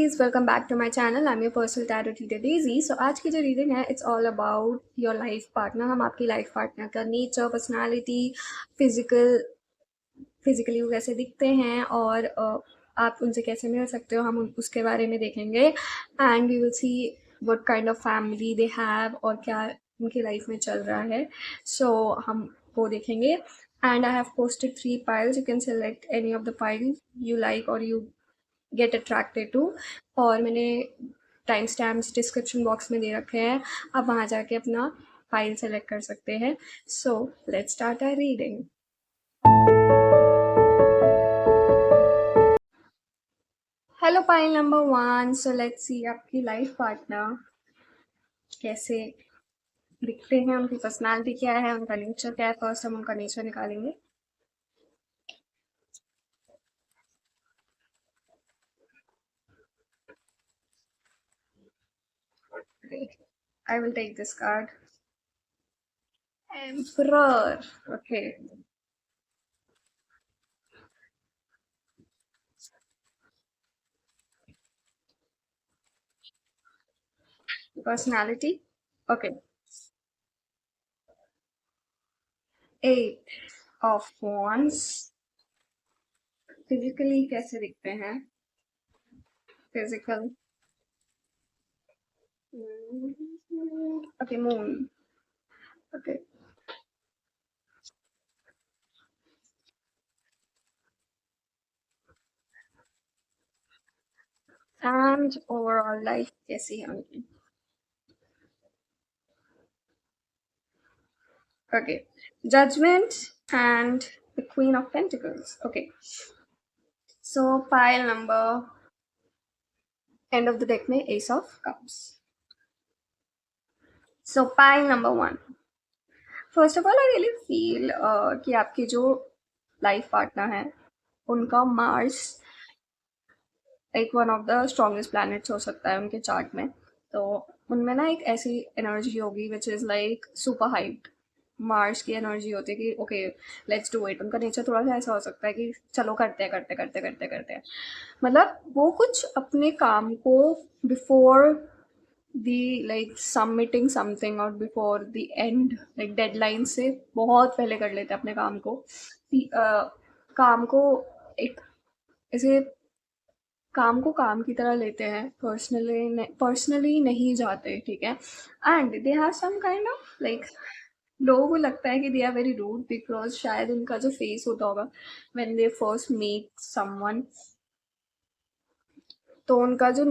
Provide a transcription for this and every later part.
Guys, welcome back to my channel. I am your personal tarot teacher Daisy. So आज की जो reading है it's all about your life partner. हम आपकी life partner का nature, personality, physically वो कैसे दिखते हैं और आप उनसे कैसे मिल सकते हो, हम उसके बारे में देखेंगे। And we will see what kind of family they have और क्या उनकी लाइफ में चल रहा है। सो हम वो देखेंगे। And I have posted 3 piles. You can select any of the pile you like or you get attracted to. और मैंने टाइम स्टैम्प्स डिस्क्रिप्शन बॉक्स में दे रखे हैं, आप वहाँ जाके अपना फाइल सेलेक्ट कर सकते हैं। So let's start our reading. Hello pile number 1। So let's see आपकी लाइफ पार्टनर कैसे दिखते हैं, उनकी पर्सनालिटी क्या है, उनका नेचर क्या है। फर्स्ट हम उनका नेचर निकालेंगे। I will take this card, emperor. Okay, personality. Okay, 8 of Wands। Physically कैसे दिखते हैं? Physical, okay, moon. Okay, and overall life कैसी है उनकी? Okay, Judgment and the Queen of Pentacles. Okay, so pile number end of the deck में Ace of Cups. So pile number 1. First of all, I really feel कि आपके जो life partner है उनका Mars एक one of the strongest planets हो सकता है उनके चार्ट में। तो उनमें ना एक ऐसी एनर्जी होगी which is like super hyped. Mars की एनर्जी होती है कि ओके लेट्स डू इट। उनका नेचर थोड़ा सा ऐसा हो सकता है कि चलो करते हैं करते करते करते करते। मतलब वो कुछ अपने काम को before the like submitting something और before the end like deadline से बहुत पहले कर लेते हैं अपने काम को। काम को एक ऐसे काम को काम की तरह लेते हैं, पर्सनली नहीं जाते, ठीक है। And they have some kind of like, लोगों को लगता है कि they are very rude because शायद उनका जो फेस होता होगा when they first meet someone, तो उनका जो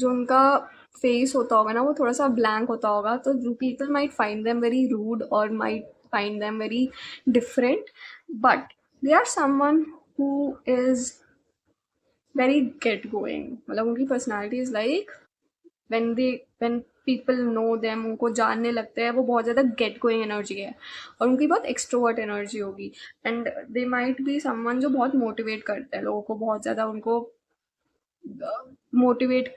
उनका फेस होता होगा ना वो थोड़ा सा ब्लैंक होता होगा। तो people might find them very rude और might find them very different, but they are someone who is very get going. मतलब उनकी personality is like when they when people know them, उनको जानने लगते हैं, वो बहुत ज़्यादा गेट गोइंग एनर्जी है और उनकी बहुत एक्सट्रोवर्ट एनर्जी होगी। And they might be someone जो बहुत मोटिवेट करते हैं लोगों को, बहुत ज़्यादा उनको मोटिवेट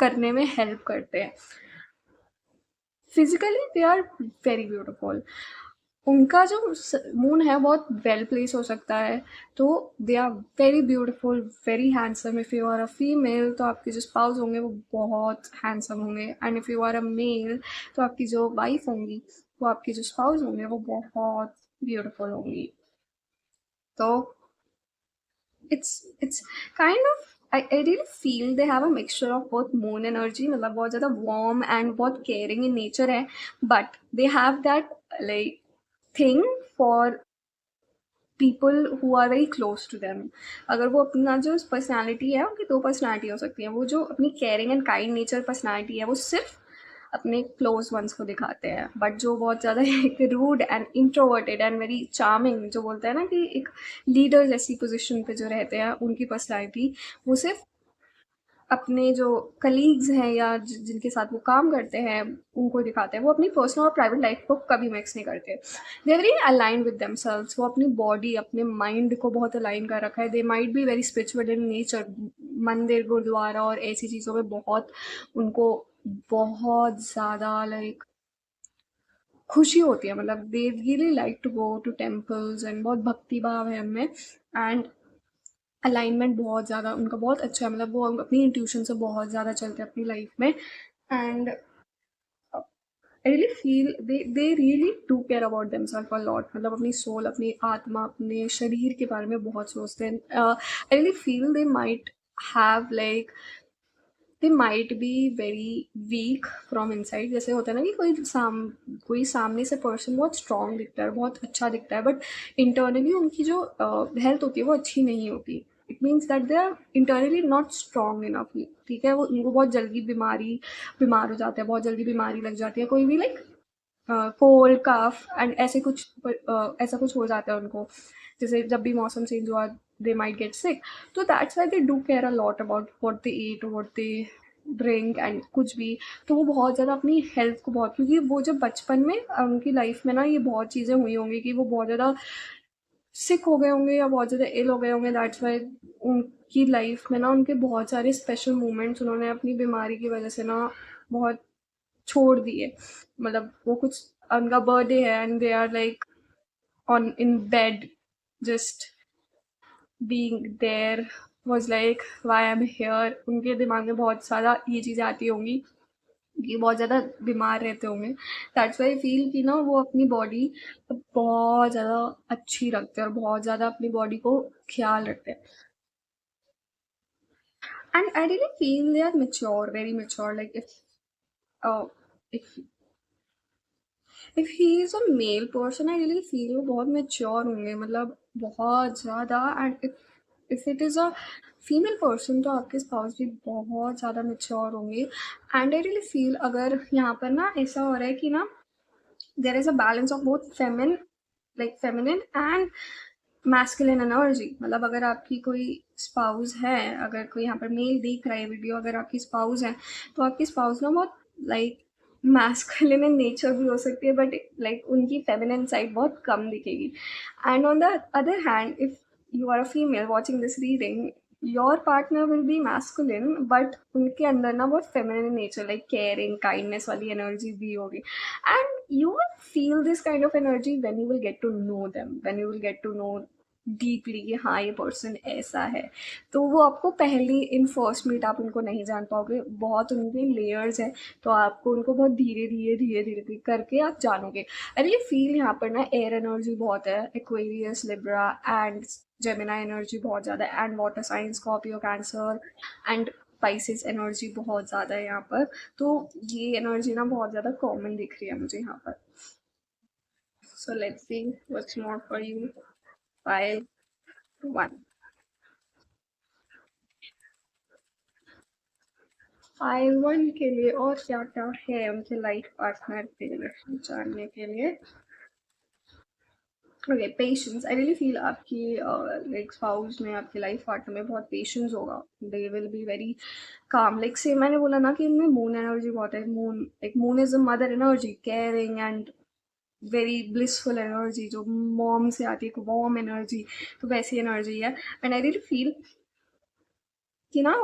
करने में हेल्प करते हैं। Physically they are very beautiful. उनका जो मून है बहुत वेल प्लेस हो सकता है, तो they are very beautiful, very handsome. If you are a female तो आपके जो स्पाउस होंगे वो बहुत हैंडसम होंगे, and if you are a male तो आपकी जो वाइफ होंगी, वो आपके जो स्पाउस होंगे वो बहुत ब्यूटिफुल होंगी। तो it's kind of, I really feel they have a mixture of both moon energy, मतलब बहुत ज़्यादा warm and बहुत caring in nature है, but they have that like thing for people who are very close to them। अगर वो अपना जो personality है, उनकी 2 पर्सनालिटी हो सकती है। वो जो अपनी caring and kind nature personality है वो सिर्फ अपने क्लोज वंस को दिखाते हैं, बट जो बहुत ज़्यादा एक rude and introverted and very charming, जो बोलते हैं ना कि एक लीडर जैसी पोजीशन पे जो रहते हैं, उनकी पर्सनालिटी वो सिर्फ अपने जो कलीग्स हैं या जिनके साथ वो काम करते हैं उनको दिखाते हैं। वो अपनी पर्सनल और प्राइवेट लाइफ को कभी मिक्स नहीं करते। They very align with themselves. वो अपनी बॉडी, अपने माइंड को बहुत अलाइन कर रखा है। They might be very spiritual in nature. मंदिर, गुरुद्वारा और ऐसी चीज़ों में बहुत उनको बहुत ज़्यादा लाइक खुशी होती है। मतलब they really like to go to temples and बहुत भक्ति भाव है उनमें। एंड अलाइनमेंट बहुत ज़्यादा उनका बहुत अच्छा है, मतलब वो अपनी इंट्यूशन से बहुत ज़्यादा चलते हैं अपनी लाइफ में। And I really feel they really do care about themselves a lot, मतलब अपनी सोल, अपनी आत्मा, अपने शरीर के बारे में बहुत सोचते हैं। आई really feel they might have like they might be very weak from inside. जैसे होता है ना कि कोई सामने से पर्सन बहुत स्ट्रांग दिखता है, बहुत अच्छा दिखता है, बट इंटरनली उनकी जो हेल्थ होती है वो अच्छी नहीं होती। It means that they are internally not strong enough. ठीक है, वो उनको बहुत जल्दी बीमार हो जाते हैं, बहुत जल्दी बीमारी लग जाती है, कोई भी लाइक कोल्ड काफ एंड ऐसा कुछ हो जाता है उनको। जैसे जब भी मौसम चेंज हुआ, दे माइट गेट सिक। तो that's why they do care a lot about what they eat, what they drink and कुछ भी। तो वो बहुत ज़्यादा अपनी हेल्थ को बहुत, क्योंकि वो जब बचपन में उनकी लाइफ में ना ये बहुत चीज़ें हुई होंगी कि वो बहुत ज़्यादा सिक हो गए होंगे या बहुत ज़्यादा इल हो गए होंगे। दैट्स वाई उनकी लाइफ में ना उनके बहुत सारे स्पेशल मोमेंट्स उन्होंने अपनी बीमारी की वजह से ना बहुत छोड़ दिए। मतलब वो कुछ, उनका बर्थडे है and they are like on in bed, just being there was like why I am here. उनके दिमाग में बहुत सारा ये चीज़ें आती होंगी कि बहुत ज़्यादा बीमार रहते होंगे। दैट्स वाई फील कि ना वो अपनी बॉडी बहुत ज़्यादा अच्छी रखते हैं और बहुत ज़्यादा अपनी बॉडी को ख्याल रखते हैं। And I really feel they are mature, very mature. Like uh, if if he is a male person, I really feel वो बहुत मेच्योर होंगे, मतलब बहुत ज़्यादा। And if it is a female person तो आपके स्पाउस भी बहुत ज़्यादा मेच्योर होंगे। एंड आई रियली फील अगर यहाँ पर ना ऐसा हो रहा है कि ना there is a balance of both feminine and masculine energy. मतलब अगर आपकी कोई स्पाउस है, अगर कोई यहाँ पर मेल देख रहा है वीडियो, अगर आपकी स्पाउस है, तो आपकी स्पाउस ना बहुत लाइक मैस्कुलिन इन नेचर भी हो सकती है, बट लाइक उनकी फेमिनिन साइड बहुत कम दिखेगी। And on the other hand, if you are a female watching this reading, your partner will be masculine, but उनके अंदर ना बहुत feminine nature, like caring, kindness वाली energy भी होगी। And you will feel this kind of energy when you will get to know them, when you will get to know deeply कि हाँ ये पर्सन ऐसा है। तो वो आपको पहली इन फर्स्ट मीट आप उनको नहीं जान पाओगे, बहुत उनके लेयर्स हैं। तो आपको उनको बहुत धीरे धीरे करके आप जानोगे। आई रियली फील यहाँ पर ना एयर एनर्जी बहुत है, Aquarius, Libra and Gemini energy बहुत ज़्यादा है, and water sign, Scorpio, Cancer and Pisces energy बहुत ज़्यादा है यहाँ पर। तो ये एनर्जी ना बहुत ज़्यादा कॉमन दिख रही है मुझे यहाँ पर। सो let's see what's more for you. 5 1 5 1 के लिए और क्या क्या है उनके लाइफ पार्टनर के लिए जानने के लिए। Okay, patience. आई रियली फील आपकी लाइक स्पाउस में, आपके लाइफ पार्टनर में बहुत पेशेंस होगा। दे will be very calm, like से मैंने बोला ना कि इनमें मून एनर्जी बहुत है। Moon is a mother energy, caring and very blissful energy, जो मॉम से आती है, एक वार्म एनर्जी। तो वैसी एनर्जी है। एंड आई रियली फील कि ना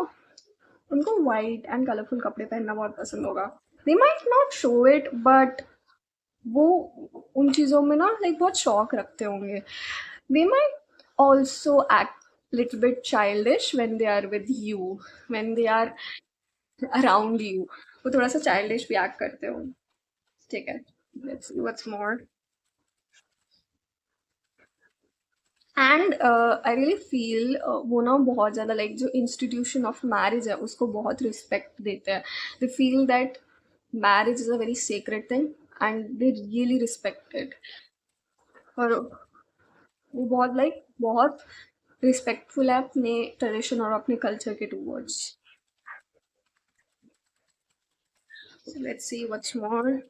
उनको वाइट एंड कलरफुल कपड़े पहनना बहुत पसंद होगा। They might not show it, but वो उन चीज़ों में ना लाइक बहुत शौक रखते होंगे। They might also act little bit childish when they are with you, when they are around you. वो थोड़ा सा चाइल्डिश भी एक्ट करते हो। ठीक है, let's see what's more. And I really feel वो ना बहुत ज़्यादा लाइक जो इंस्टीट्यूशन ऑफ मैरिज है उसको बहुत रिस्पेक्ट देते हैं। They feel that marriage is a very sacred thing and they really respect it. और वो बहुत लाइक बहुत रिस्पेक्टफुल है अपने ट्रेडिशन और अपने कल्चर के towards. Let's see what's more.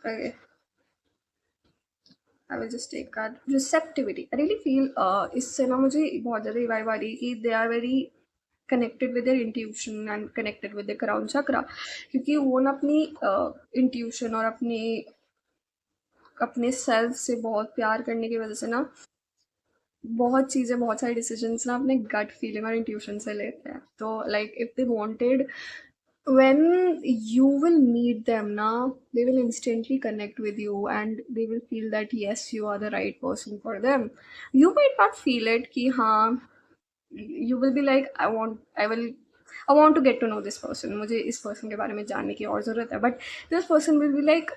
Okay, I will just take card receptivity. I really feel इससे ना मुझे बहुत ज़्यादा रिवाइव आ रही है कि they are very connected with their intuition and connected with the crown chakra. क्योंकि वो ना अपनी इंट्यूशन और अपने सेल्फ से बहुत प्यार करने की वजह से ना बहुत चीज़ें, बहुत सारे डिसीजंस ना अपने गट फीलिंग और इंट्यूशन से लेते हैं। तो like if they wanted when you will meet them now, they will instantly connect with you and they will feel that yes, you are the right person for them. You might not feel it ki हाँ, you will be like I want to get to know this person, मुझे इस person के बारे में जानने की और ज़रूरत है, but this person will be like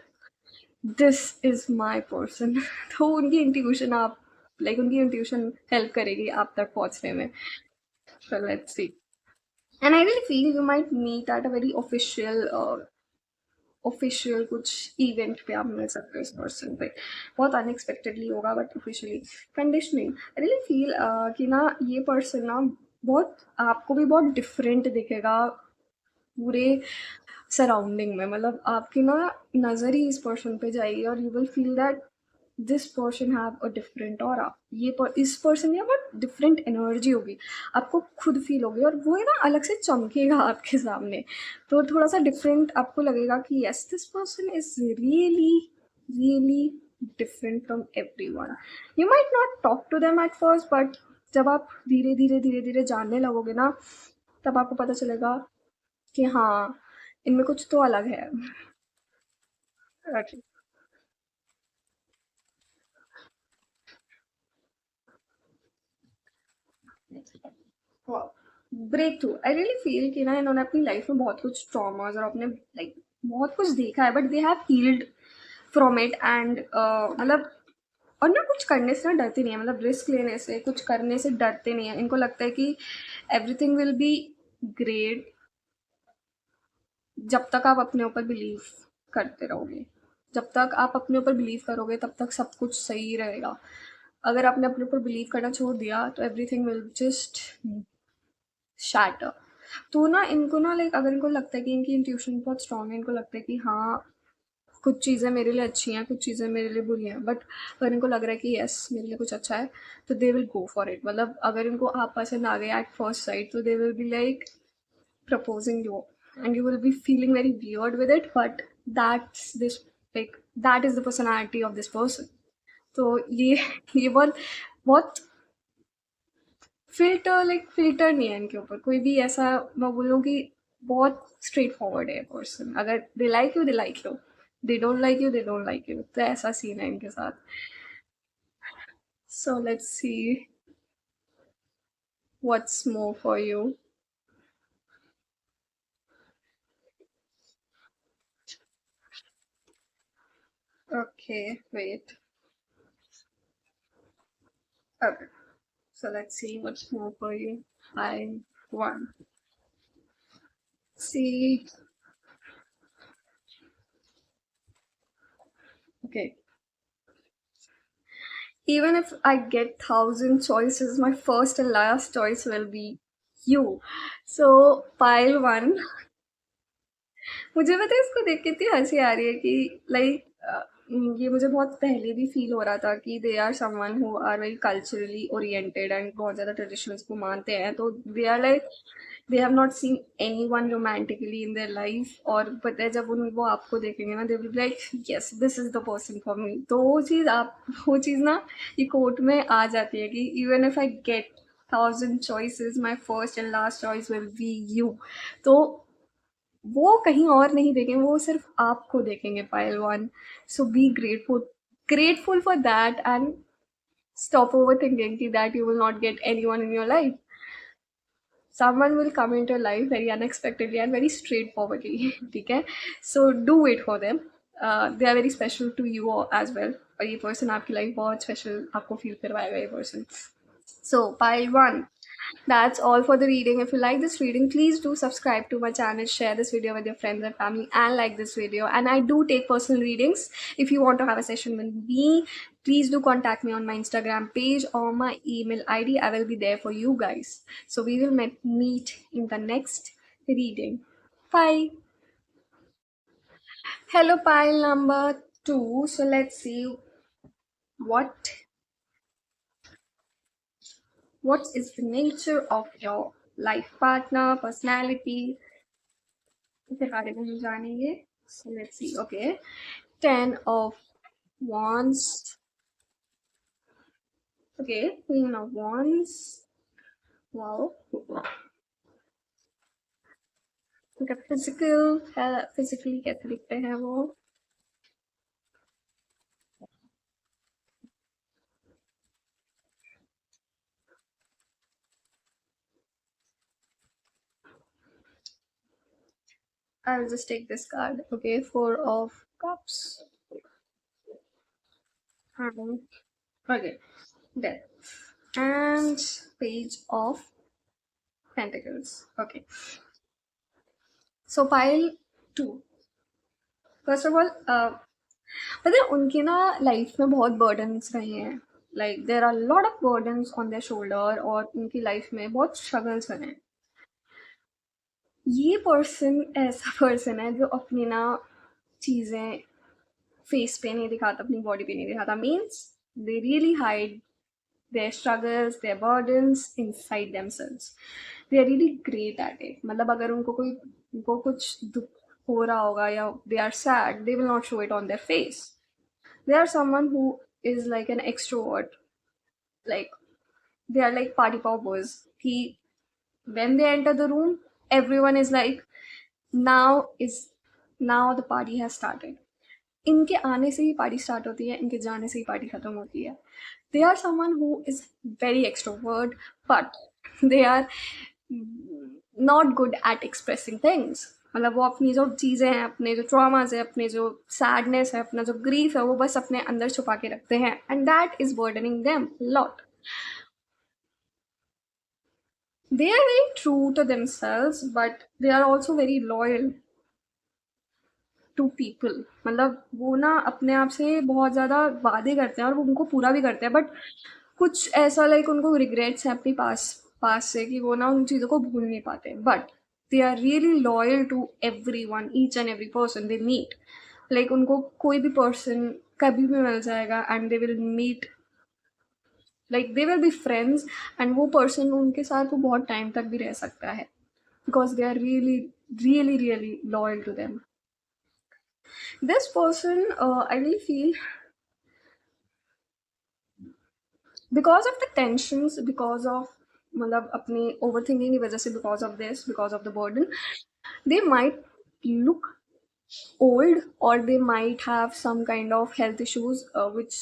this is my person. तो उनकी intuition आप like उनकी intuition help करेगी आप तक पहुंचने में. So let's see. And I really feel you might meet at a very official कुछ इवेंट पे आप मिल सकते हो इस पर्सन पे. बहुत अनएक्सपेक्टेडली होगा but officially. Conditioning, I really feel कि ना ये पर्सन ना बहुत आपको भी बहुत डिफरेंट दिखेगा पूरे सराउंडिंग में. मतलब आपकी ना नज़र ही इस पर्सन पे जाएगी और you will feel that this person have a different और इस पर्सन की बहुत डिफरेंट एनर्जी होगी. आपको खुद फील होगी और वो है ना अलग से चमकेगा आपके सामने. तो थोड़ा सा डिफरेंट आपको लगेगा कि yes this person is really really different from everyone. You might not talk to them at first but जब आप धीरे धीरे जानने लगोगे ना तब आपको पता चलेगा कि हाँ इनमें कुछ तो अलग है. Okay. Breakthrough, I really feel कि ना इन्होंने अपनी लाइफ में बहुत कुछ ट्रॉमास और अपने लाइक बहुत कुछ देखा है but they have healed from it and मतलब और ना कुछ करने से ना डरते नहीं है. मतलब रिस्क लेने से कुछ करने से डरते नहीं है. इनको लगता है कि एवरीथिंग विल बी ग्रेट जब तक आप अपने ऊपर बिलीव करते रहोगे. जब तक आप अपने ऊपर बिलीव करोगे तब तक सब कुछ सही रहेगा. अगर आपने अपने ऊपर बिलीव करना छोड़ दिया तो एवरीथिंग विल जस्ट शैटर. तो ना इनको ना लाइक अगर इनको लगता है कि इनकी इंट्यूशन बहुत स्ट्रांग है, इनको लगता है कि हाँ कुछ चीज़ें मेरे लिए अच्छी हैं कुछ चीज़ें मेरे लिए बुरी हैं बट अगर इनको लग रहा है कि यस मेरे लिए कुछ अच्छा है तो they will go for it. मतलब अगर इनको आप पसंद आ गए एट फर्स्ट साइट तो दे will be like proposing you and you will be feeling very weird with it but that's this like that is the personality of this person. तो ये बहुत बहुत फिल्टर नहीं है इनके ऊपर कोई भी ऐसा. मैं बोलूँ कि बहुत स्ट्रेट फॉरवर्ड है पर्सन. अगर they like you, they don't like you, they don't like you. तो ऐसा सीन है इनके साथ. सो let's see what's more for you. Okay, wait. Okay, so let's see what's more for you. I one. See, okay. Even if I get thousand choices, my first and last choice will be you. So pile one. मुझे पता है इसको देख के इतनी हंसी आ रही है कि लाइक ये मुझे बहुत पहले भी फील हो रहा था कि they are someone who are very culturally oriented and बहुत ज़्यादा ट्रेडिशंस को मानते हैं. तो they are like they have not seen anyone romantically in their life. और पता है जब उन वो आपको देखेंगे ना they will be like yes this is the person for me. तो वो चीज़ ना ये कोर्ट में आ जाती है कि even if I get thousand choices my first and last choice will be you. तो वो कहीं और नहीं देखेंगे, वो सिर्फ आपको देखेंगे पायल वन. So be grateful for that and stop overthinking that you will not get anyone in your life. Someone will come into your life very unexpectedly and very straightforwardly. Okay, so do wait for them. They are very special to you as well. और ये person आपकी life बहुत special आपको feel करवाएगा ये person. So pile one. That's all for the reading. If you like this reading, please do subscribe to my channel, share this video with your friends and family, and like this video. And I do take personal readings. If you want to have a session with me, please do contact me on my Instagram page or my email ID. I will be there for you guys. So we will meet in the next reading. Bye. Hello, pile number two. So let's see what what is the nature of your life partner, personality, इसके बारे में हम जानेंगे. So let's see. Okay, 10 of wands. Okay, queen of wands. Wow. उनका physically कैसे दिखते हैं वो? I'll just take this card. Okay, four of cups. Hmm. Okay, there. And page of pentacles. Okay, so pile two. First of all, पता है उनके ना life में बहुत बर्डन्स रहे हैं. Like there are lot of burdens on their shoulder, और उनकी लाइफ में बहुत स्ट्रगल्स रहे हैं. ये पर्सन ऐसा पर्सन है जो अपनी ना चीज़ें फेस पे नहीं दिखाता, अपनी बॉडी पे नहीं दिखाता. Means they really hide their struggles, their burdens inside themselves. They are really great at it. मतलब अगर उनको कुछ दुख हो रहा होगा या they are sad, they will not show it on their face. They are someone who is like an extrovert. Like they are like party poppers. He When they enter the room, everyone is like, now is now the party has started. इनके आने से ही party start होती है, इनके जाने से ही party खत्म होती है. They are someone who is very extrovert, but they are not good at expressing things. मतलब वो अपनी जो चीज़ें हैं, अपने जो ट्रॉमास है, अपने जो सैडनेस है, अपना जो ग्रीफ है, वो बस अपने अंदर छुपा के रखते हैं, and that is burdening them lot. They are very true to themselves, but they are also very loyal to people. मतलब वो ना अपने आप से बहुत ज़्यादा वादे करते हैं और वो उनको पूरा भी करते हैं, बट कुछ ऐसा लाइक उनको रिग्रेट्स हैं अपनी पास पास से कि वो ना उन चीज़ों को भूल नहीं पाते. But they are really loyal to everyone, each and every person they meet. Like उनको कोई भी पर्सन कभी भी मिल जाएगा and they will meet, like they will be friends, and वो पर्सन उनके साथ वो बहुत टाइम तक भी रह सकता है, because they are really really really loyal to them. This person, I really feel, because of the tensions, because of मतलब अपने overthinking की वजह से, because of this, because of the burden, they might look old, or they might have some kind of health issues which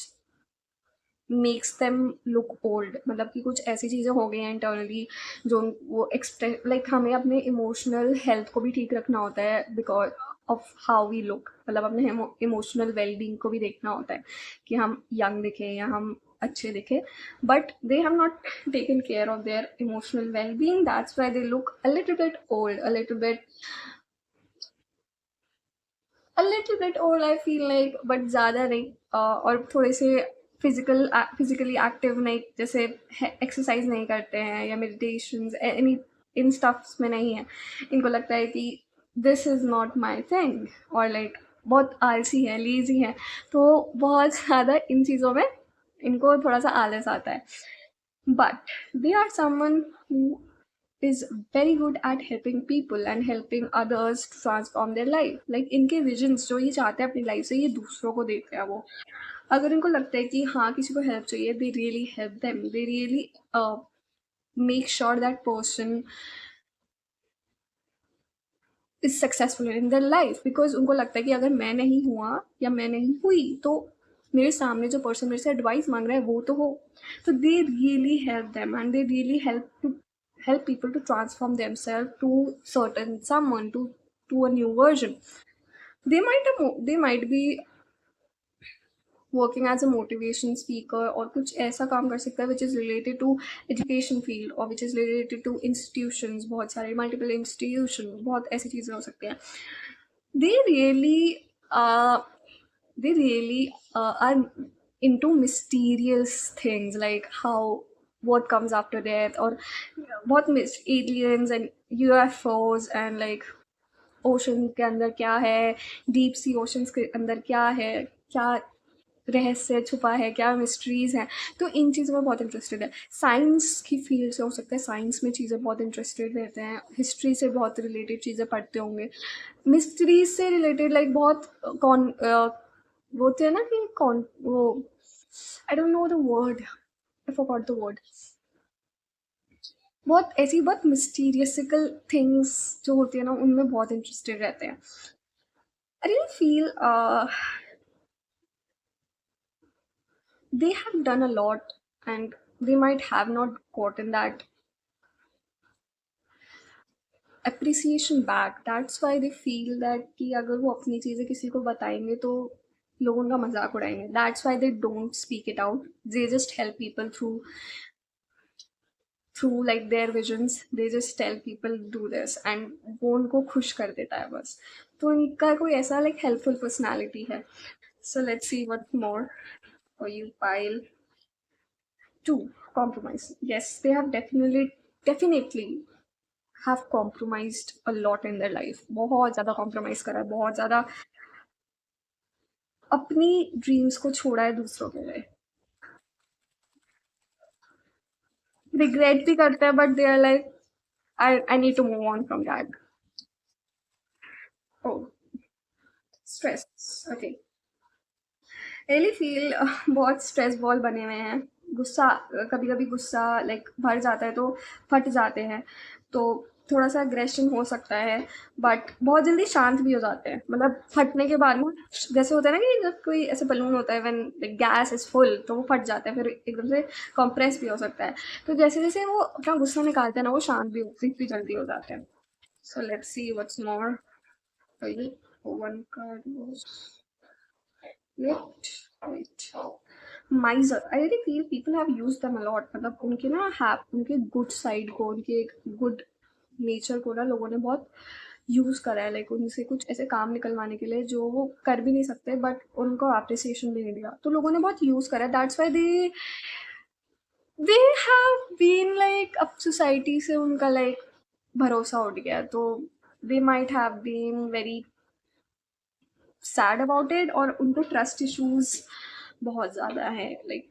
makes them look old. मतलब कि कुछ ऐसी चीज़ें हो गई हैं इंटरनली जो वो एक्सप्रेस, लाइक हमें अपने इमोशनल हेल्थ को भी ठीक रखना होता है because of how we look. मतलब अपने इमोशनल वेलबींग को भी देखना होता है कि हम यंग दिखे या हम अच्छे दिखे. But they have not taken care of their emotional wellbeing, that's why they look a little bit old, a little bit old I feel like, but ज़्यादा नहीं. और थोड़े से फिजिकली एक्टिव नहीं, जैसे एक्सरसाइज नहीं करते हैं या मेडिटेशन एनी इन स्टफ्स में नहीं है. इनको लगता है कि this is not my thing, और लाइक बहुत आलसी है, लेजी है, तो बहुत ज़्यादा इन चीज़ों में इनको थोड़ा सा आलस आता है. But they are someone who is very good at helping people and helping others to transform their life. Like इनके visions जो ये चाहते हैं अपनी लाइफ से, ये दूसरों को देते हैं वो. अगर इनको लगता है कि हाँ किसी को हेल्प चाहिए, they really help them. They really make sure that person is successful in their life, because उनको लगता है कि अगर मैं नहीं हुआ या मैं नहीं हुई तो मेरे सामने जो पर्सन मेरे से एडवाइस मांग रहा है वो तो हो. तो they really help them, and they really help people to transform themselves to certain someone, to a new version. They might be working as a motivation speaker, और कुछ ऐसा काम कर सकता है which is related to education field, और which is related to institutions, बहुत सारे multiple institutions, बहुत ऐसी चीज़ें हो सकती हैं. they really uh, they really are into mysterious things, like how what comes after death, or बहुत aliens and UFOs, and like ocean के अंदर क्या है, डीप सी ओशंस के अंदर क्या है, क्या रहस्य छुपा है, क्या मिस्ट्रीज हैं. तो इन चीज़ों में बहुत इंटरेस्टेड है. साइंस की फील्ड से हो सकता है, साइंस में चीज़ें बहुत इंटरेस्टेड रहते हैं, हिस्ट्री से बहुत रिलेटेड चीज़ें पढ़ते होंगे, मिस्ट्रीज से रिलेटेड लाइक बहुत कौन वो होते हैं ना कि कौन वो, I don't know the word, I forgot the word. बहुत ऐसी बहुत मिस्टीरियसिकल थिंग्स जो होती है ना, उनमें बहुत इंटरेस्टेड रहते हैं. आई really feel they have done a lot, and they might have not gotten that appreciation back. That's why they feel that कि अगर वो अपनी चीज़ें किसी को बताएंगे तो लोग उनका मजाक उड़ाएंगे. That's why they don't speak it out. They just help people through like their visions. They just tell people do this, and वो उनको खुश कर देता है बस. तो इनका कोई ऐसा like helpful personality है. So let's see what more for you, Pile. Two, compromise. Yes, they have definitely have compromised a lot in their life. बहुत ज़्यादा compromise करा है, बहुत ज़्यादा अपनी dreams को छोड़ा है दूसरों के लिए. Regret भी करते हैं, but they are like, I need to move on from that. Oh, stress. Okay. Really feel बहुत स्ट्रेस बॉल बने हुए हैं. गुस्सा, कभी कभी गुस्सा लाइक भर जाता है तो फट जाते हैं. तो थोड़ा सा अग्रेशन हो सकता है, बट बहुत जल्दी शांत भी हो जाते हैं. मतलब फटने के बाद ना, जैसे होता है ना कि जब कोई ऐसे बलून होता है व्हेन गैस इज फुल तो वो फट जाता है, फिर एकदम से कंप्रेस भी हो सकता है. तो जैसे जैसे वो अपना गुस्सा निकालते हैं ना, वो शांत भी जल्दी हो जाते हैं. So let's see what's more. One card. Wait. Miser. I really feel people have used them a lot. मतलब उनके ना have उनके good side को, उनके good nature को ना लोगों ने बहुत यूज करा है. लाइक उनसे कुछ ऐसे काम निकलवाने के लिए जो वो कर भी नहीं सकते, बट उनको अप्रिसिएशन भी नहीं दिया, तो लोगों ने बहुत यूज करा है. That's why they have been like अब सोसाइटी से उनका लाइक भरोसा उठ गया. तो they might have been very sad about it, और उनको ट्रस्ट इश्यूज बहुत ज़्यादा है. लाइक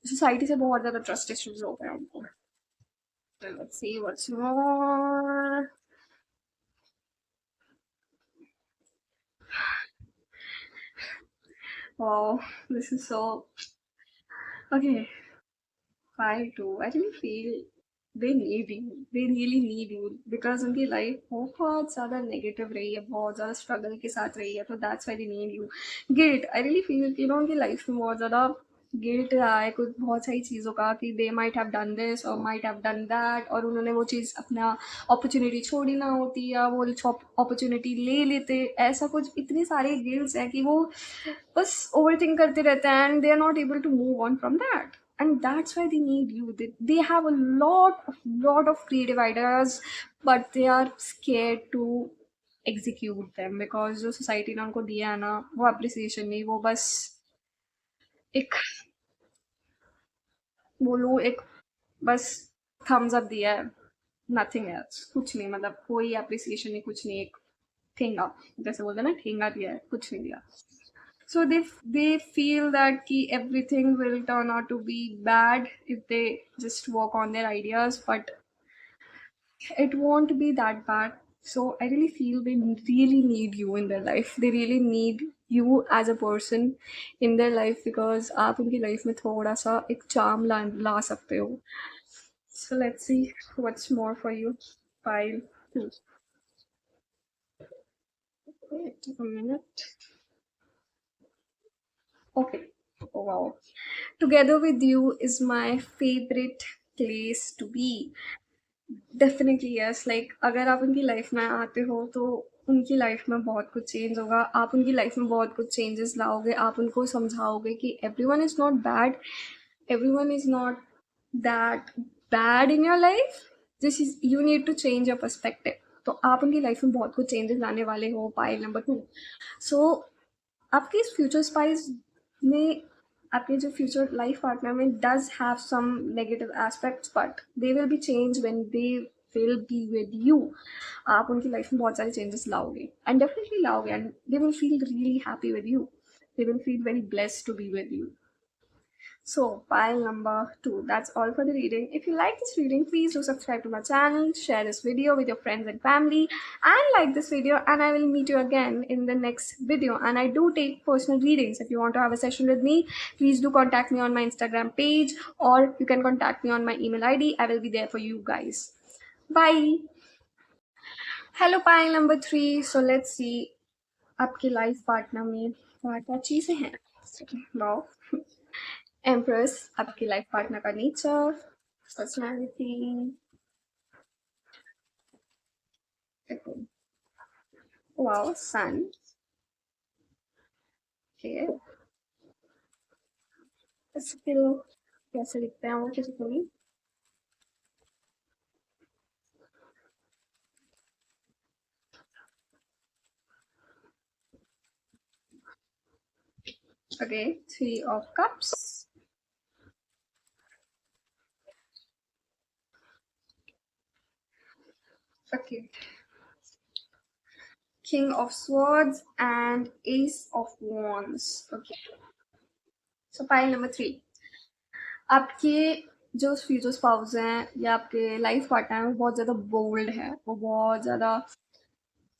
सोसाइटी से बहुत ज़्यादा ट्रस्ट इश्यूज हो गए हैं उनको. Let's see what's more. Wow, this is so okay. 5 2. I really feel they need you. They really need you because उनकी लाइफ बहुत ज़्यादा नेगेटिव रही है, बहुत ज़्यादा स्ट्रगल के साथ रही है. तो that's why they need you. Guilt. I really feel कि ना उनकी लाइफ में बहुत ज़्यादा गिल्ट रहा है कुछ बहुत सारी चीज़ों का, कि दे माइट हैव डन दिस और माइट हैव डन दैट, और उन्होंने वो चीज़ अपना अपॉर्चुनिटी छोड़ी ना होती, या वो अपॉर्चुनिटी ले लेते. ऐसा कुछ इतने सारे गिल्ट्स हैं कि वो बस ओवर थिंक करते रहते हैं, and they are not able to move on from that. And that's why they need you. They have a lot of creative ideas, but they are scared to execute them because जो society ने उनको दिया है ना, वो appreciation नहीं, वो बस एक बोलूँ एक बस thumbs up दिया है. Nothing else. कुछ नहीं, मतलब कोई appreciation नहीं, कुछ नहीं. एक ठेंगा, जैसे बोलते हैं ना, ठेंगा दिया है, कुछ नहीं दिया. So they feel that ki everything will turn out to be bad if they just work on their ideas, but it won't be that bad. So I really feel they really need you in their life. They really need you as a person in their life because आप उनकी लाइफ में थोड़ा सा एक charm ला सकते हो. So let's see what's more for you. File 2. Wait a minute. Okay. Oh, wow. Together with you is my favorite place to be. Definitely yes. Like अगर आप उनकी लाइफ में आते हो तो उनकी लाइफ में बहुत कुछ चेंज होगा. आप उनकी लाइफ में बहुत कुछ चेंजेस लाओगे. आप उनको समझाओगे कि everyone is not bad, everyone is not that bad in your life. This is you need to change your perspective. तो आप उनकी लाइफ में बहुत कुछ चेंजेस लाने वाले हो. Pile number 2. सो आपके इस फ्यूचर स्पाइस में आपके जो फ्यूचर लाइफ पार्टनर में does have some negative aspects, but they will be change when they will be with you. आप उनकी लाइफ में बहुत सारे चेंजेस लाओगे, एंड डेफिनेटली लाओगे, and they will feel really happy with you. They will feel very blessed to be with you. So, pile number two. That's all for the reading. If you like this reading, please do subscribe to my channel, share this video with your friends and family, and like this video. And I will meet you again in the next video. And I do take personal readings. If you want to have a session with me, please do contact me on my Instagram page, or you can contact me on my email ID. I will be there for you guys. Bye. Hello, pile number three. So let's see आपके life partner में क्या क्या चीजें हैं. Wow. Empress आपके life partner का nature, personality. Wow. सन. Okay. फिर कैसे दिखते हैं वो physically. Okay. Three of cups. Okay. King of Swords and Ace of Wands. Okay. So pile number three. आपके जो फ्यूचर स्पाउस हैं या आपके लाइफ पार्टनर हैं वो बहुत ज़्यादा बोल्ड है. वो बहुत ज़्यादा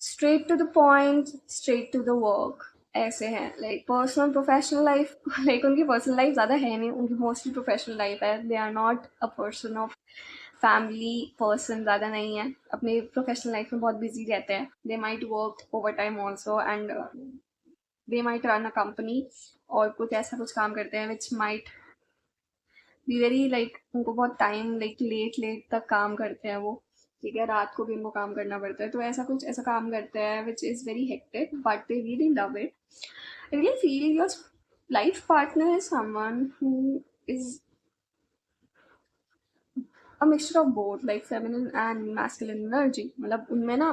straight to the point, straight to the work ऐसे हैं. Like personal professional life like उनकी पर्सनल लाइफ ज़्यादा है नहीं, उनकी मोस्टली प्रोफेशनल लाइफ है. They are not a person of family person, ज़्यादा नहीं है. अपने प्रोफेशनल लाइफ में बहुत बिजी रहते हैं. They might work over time also and they might run a company और कुछ ऐसा कुछ काम करते हैं which might be very like उनको बहुत टाइम लाइक लेट लेट तक काम करते हैं वो. ठीक है, रात को भी उनको काम करना पड़ता है. तो ऐसा कुछ ऐसा काम करते हैं which is very hectic but they really love it. I really feel your life partner is someone who is a mixture of both like feminine and masculine energy. मतलब उनमें ना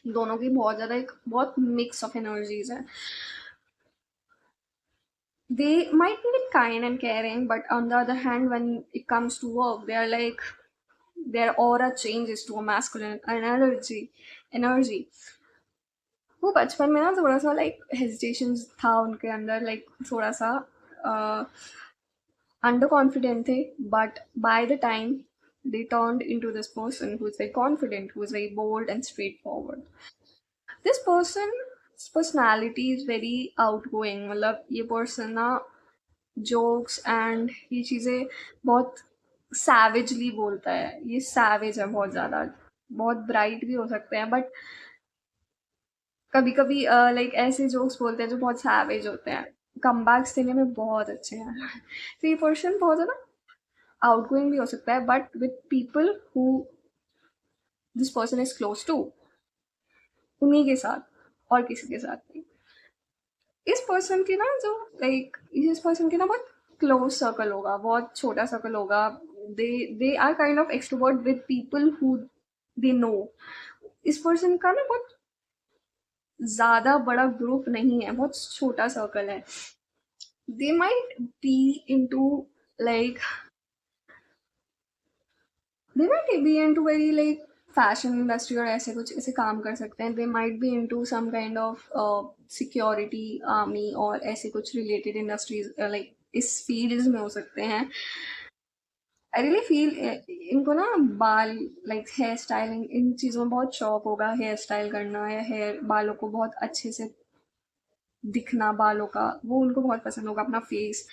दोनों की बहुत ज़्यादा एक बहुत मिक्स ऑफ एनर्जीज है. They might be kind and caring, but on the other hand, when it comes to work, they are like their aura changes to a masculine energy. वो बचपन में ना थोड़ा सा लाइक हेजिटेशन था उनके अंदर, लाइक थोड़ा सा अंडर कॉन्फिडेंट थे. But by the time they turned into this person who is very confident, who is very bold and straightforward. This person's personality is very outgoing. मतलब ये person ना jokes and ये चीज़ें बहुत सैवेजली बोलता है. ये सैवेज है बहुत ज़्यादा. बहुत ब्राइट भी हो सकते हैं बट कभी कभी लाइक ऐसे जोक्स बोलते हैं जो बहुत सैवेज होते हैं. कमबैक्स देने में बहुत अच्छे हैं. तो ये पर्सन बहुत ज़्यादा आउटगोइंग भी हो सकता है but with people who this person is close to, उन्हीं के साथ और किसी के साथ नहीं. इस पर्सन की ना जो लाइक इस पर्सन की ना बहुत क्लोज सर्कल होगा, बहुत छोटा सर्कल होगा. They they are kind of extrovert with people who they know. इस पर्सन का ना बहुत ज्यादा बड़ा ग्रुप नहीं है, बहुत छोटा सर्कल है. They might be into like they might be into very like fashion industry और ऐसे कुछ ऐसे काम कर सकते हैं. They might be into some kind of security army और ऐसे कुछ रिलेटेड इंडस्ट्रीज लाइक इस फील्ड में हो सकते हैं. आई रियली फील इनको ना बाल लाइक हेयर स्टाइलिंग इन चीज़ों में बहुत शौक होगा. हेयर स्टाइल करना या हेयर बालों को बहुत अच्छे से दिखना, बालों का वो उनको बहुत पसंद होगा. अपना face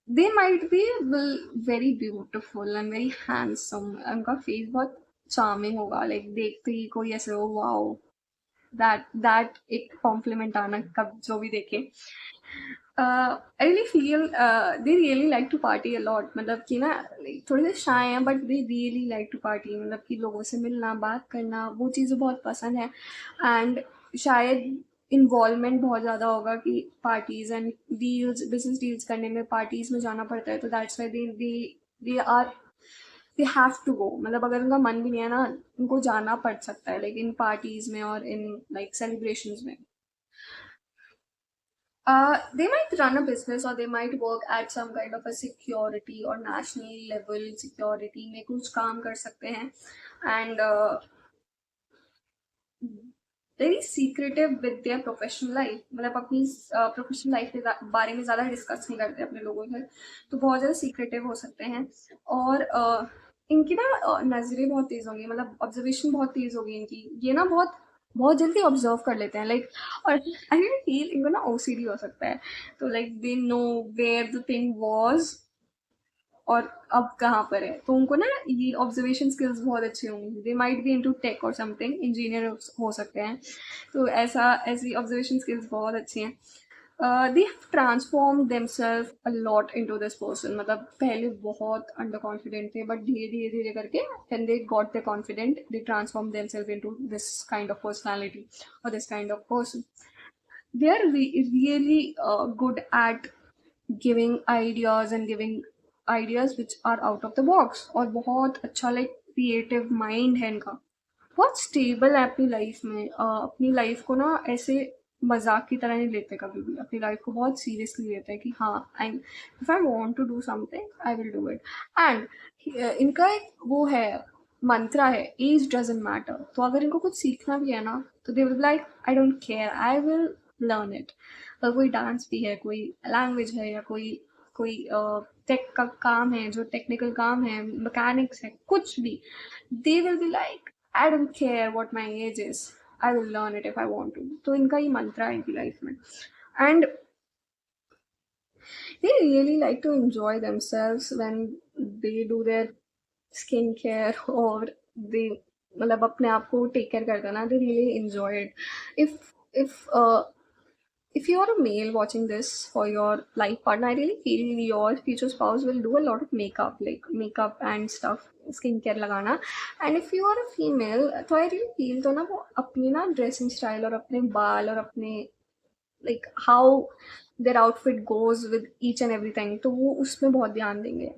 they might be very beautiful and very handsome. उनका फेस बहुत चार्मिंग होगा. लाइक देखते ही कोई ऐसे हो वाओ, दैट एक कॉम्प्लीमेंट आना कब जो भी देखे. I really feel they really like to party a lot. मतलब कि ना थोड़े से शाय हैं but they really like to party. मतलब कि लोगों से मिलना, बात करना, वो चीज़ें बहुत पसंद है. एंड शायद इन्वॉल्वमेंट बहुत ज़्यादा होगा कि parties and deals, business deals करने में पार्टीज में जाना पड़ता है. तो that's why they are they have to go. मतलब अगर उनका मन भी नहीं है ना, उनको जाना पड़ सकता है लाइक इन पार्टीज में और इन लाइक सेलिब्रेशंस में. They might run a business or they might work at some kind of a security or national level security में कुछ काम कर सकते हैं. And very secretive with their professional life, मतलब अपनी प्रोफेशनल लाइफ के बारे में ज़्यादा डिस्कस नहीं करते अपने लोगों से, तो बहुत ज़्यादा सीक्रेटिव हो सकते हैं। और इनकी ना नज़रें बहुत तेज़ होंगी, मतलब ऑब्जर्वेशन बहुत तेज़ होगी इनकी, ये ना बहुत बहुत जल्दी ऑब्जर्व कर लेते हैं लाइक। और आई फील इनको ना ओसीडी हो सकता है, तो like they know where the thing was और अब कहाँ पर है, तो उनको ना ये ऑब्जर्वेशन स्किल्स बहुत अच्छे होंगे। They might be into tech और समथिंग, इंजीनियर हो सकते हैं, तो ऐसा ऐसी ऑब्जर्वेशन स्किल्स बहुत अच्छी हैं। They have transform themselves a lot into this person, मतलब पहले बहुत अंडर कॉन्फिडेंट थे, बट धीरे धीरे धीरे करके when they got the confident they transform themselves into this kind of personality और this kind of person. They are really good at giving ideas and giving ideas which are out of the box, और बहुत अच्छा like creative mind है इनका, बहुत stable है अपनी life में। अपनी लाइफ को ना ऐसे मजाक की तरह नहीं लेते, कभी भी अपनी लाइफ को बहुत सीरियसली लेते हैं कि हाँ I if I want to do something I will do it. And इनका एक वो है, मंत्रा है, एज डजेंट मैटर। तो अगर इनको कुछ सीखना भी है ना, तो दे will be like I don't care, I will learn it. अगर कोई डांस भी है, कोई लैंग्वेज है, या कोई कोई टेक का काम है, जो टेक्निकल काम है, मैकेनिक्स है, कुछ भी, they will be like I don't care what my age is, I will learn it if I want to. तो इनका ये मंत्र है इनकी लाइफ में। And they really like to enjoy themselves when they do their skin care, और दे मतलब अपने आप को टेक केयर करते हैं ना, they really enjoy it. If if if you are a male watching this for your life partner, I really feel your future spouse will do a lot of makeup, like makeup and stuff, skincare लगाना। and if you are a female, तो I really feel तो ना वो अपनी ना dressing style और अपने बाल और अपने like how their outfit goes with each and everything, तो वो उसमें बहुत ध्यान देंगे।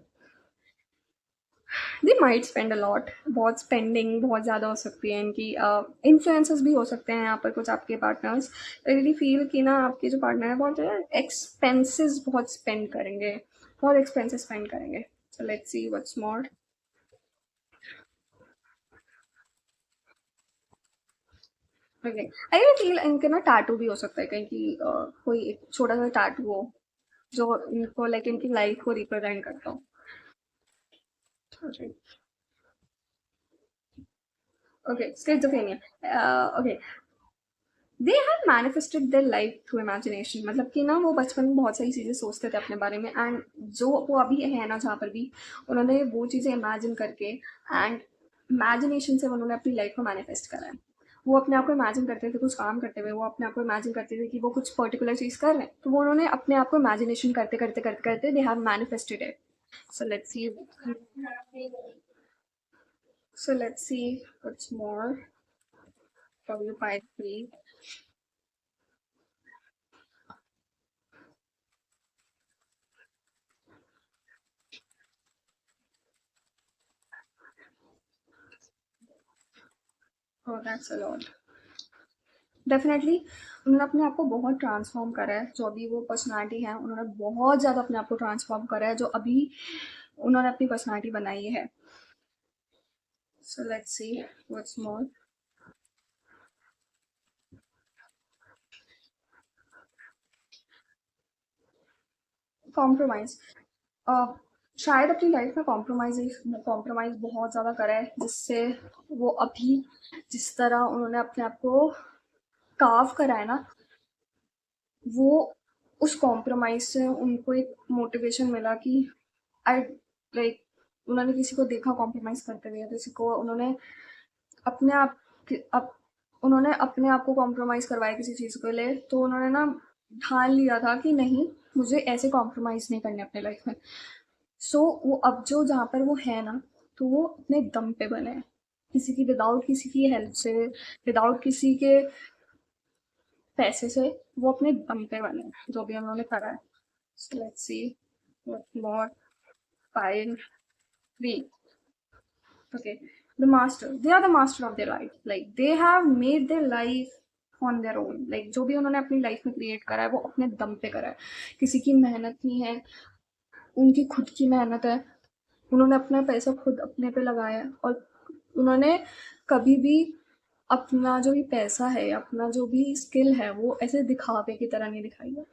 They might spend a lot, बहुत स्पेंडिंग बहुत ज़्यादा हो सकती है इनकी। इन्फ्लुएंसर्स भी हो सकते हैं यहाँ पर कुछ आपके पार्टनर्स। आई रियली फील कि ना आपके जो पार्टनर है बहुत एक्सपेंसेस बहुत स्पेंड करेंगे, बहुत एक्सपेंसेस स्पेंड करेंगे। सो let's see what's more. Okay, I really feel इनके ना टैटू भी हो सकता है कहीं की, कोई एक छोटा सा टैटू हो जो इनको लाइक इनकी लाइफ को रिप्रेजेंट करता हो। Okay, schizophrenia. Okay, they have manifested their life through imagination, मतलब कि ना वो बचपन में बहुत सारी चीज़ें सोचते थे अपने बारे में, एंड जो वो अभी है ना जहाँ पर भी, उन्होंने वो चीज़ें इमेजिन करके एंड इमेजिनेशन से उन्होंने अपनी लाइफ को मैनिफेस्ट करा है। वो अपने आप को इमेजिन करते थे कुछ काम करते हुए, वो अपने आप को इमेजिन करते थे कि वो कुछ पर्टिकुलर चीज़ कर रहे हैं, तो वो उन्होंने अपने आप को इमेजिनेशन करते करते करते करते they have manifested it. So let's C, so let's see what's more from the part three. Oh, that's a lot. Definitely उन्होंने अपने आप को बहुत ट्रांसफॉर्म करा है, जो अभी वो पर्सनालिटी है उन्होंने बहुत ज़्यादा अपने आप को ट्रांसफॉर्म करा है, जो अभी उन्होंने अपनी पर्सनालिटी बनाई है। सो let's see what's more. Compromise, शायद अपनी लाइफ में कॉम्प्रोमाइज बहुत ज़्यादा करा है, जिससे वो अभी जिस तरह उन्होंने अपने आप को कार्व करा है ना, वो उस कॉम्प्रोमाइज से उनको एक मोटिवेशन मिला कि आई लाइक, उन्होंने किसी को देखा कॉम्प्रोमाइज करते हुए, किसी को उन्होंने अपने आप अप, उन्होंने अपने आप को कॉम्प्रोमाइज करवाया किसी चीज़ के लिए, तो उन्होंने ना ठान लिया था कि नहीं, मुझे ऐसे कॉम्प्रोमाइज नहीं करने अपने लाइफ में। सो वो अब जो जहाँ पर वो है ना, तो वो अपने दम पे बने हैं, किसी की विदाउट किसी की हेल्प से, विदाउट किसी के पैसे से, वो अपने दम पे बने हैं, जो भी उन्होंने करा है। So let's see what more. Five, three. Okay. The master. They are the master of their life. Like they have made their life on their own. Like जो भी उन्होंने अपनी लाइफ में क्रिएट करा है वो अपने दम पे करा है, किसी की मेहनत नहीं है, उनकी खुद की मेहनत है। उन्होंने अपना पैसा खुद अपने पे लगाया है, और उन्होंने कभी भी अपना जो भी पैसा है, अपना जो भी स्किल है, वो ऐसे दिखावे की तरह नहीं दिखाइए।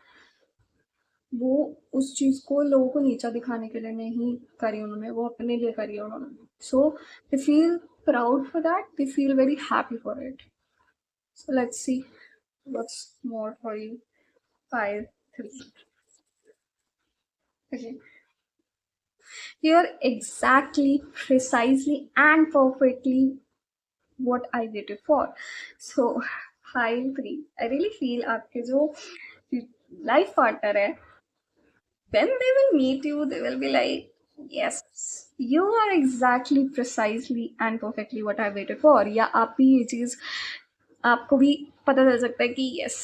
वो उस चीज़ को लोगों को नीचा दिखाने के लिए नहीं करी उन्होंने, वो अपने लिए करी है उन्होंने। So they feel proud for that, they feel very happy for it. So let's see what's more for you. 5, 3. Okay. You're exactly, precisely, and perfectly what I waited for. So, pile 3. I really feel आपके जो life partner है, when they will meet you, they will be like, yes, you are exactly, precisely, and perfectly what I waited for. या आप भी ये चीज़ आपको भी पता चल सकता है कि yes,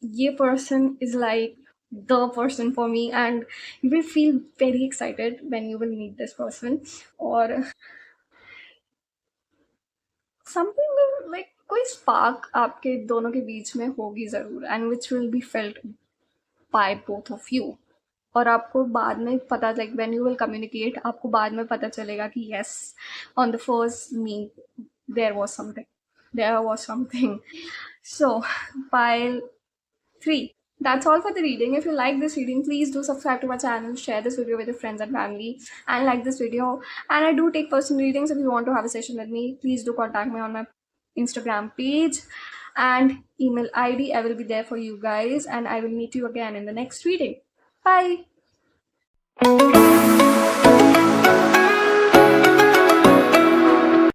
ये person is like the person for me, and you will feel very excited when you will meet this person. और समथिंग लाइक कोई स्पार्क आपके दोनों के बीच में होगी ज़रूर, and which will be felt by both of you. और आपको बाद में पता, like when you will communicate, आपको बाद में पता चलेगा कि yes, on the first meet there was something. So, pile 3. That's all for the reading. If you like this reading, please do subscribe to my channel, share this video with your friends and family, and like this video. And I do take personal readings. If you want to have a session with me, please do contact me on my Instagram page and email ID. I will be there for you guys, and I will meet you again in the next reading. Bye.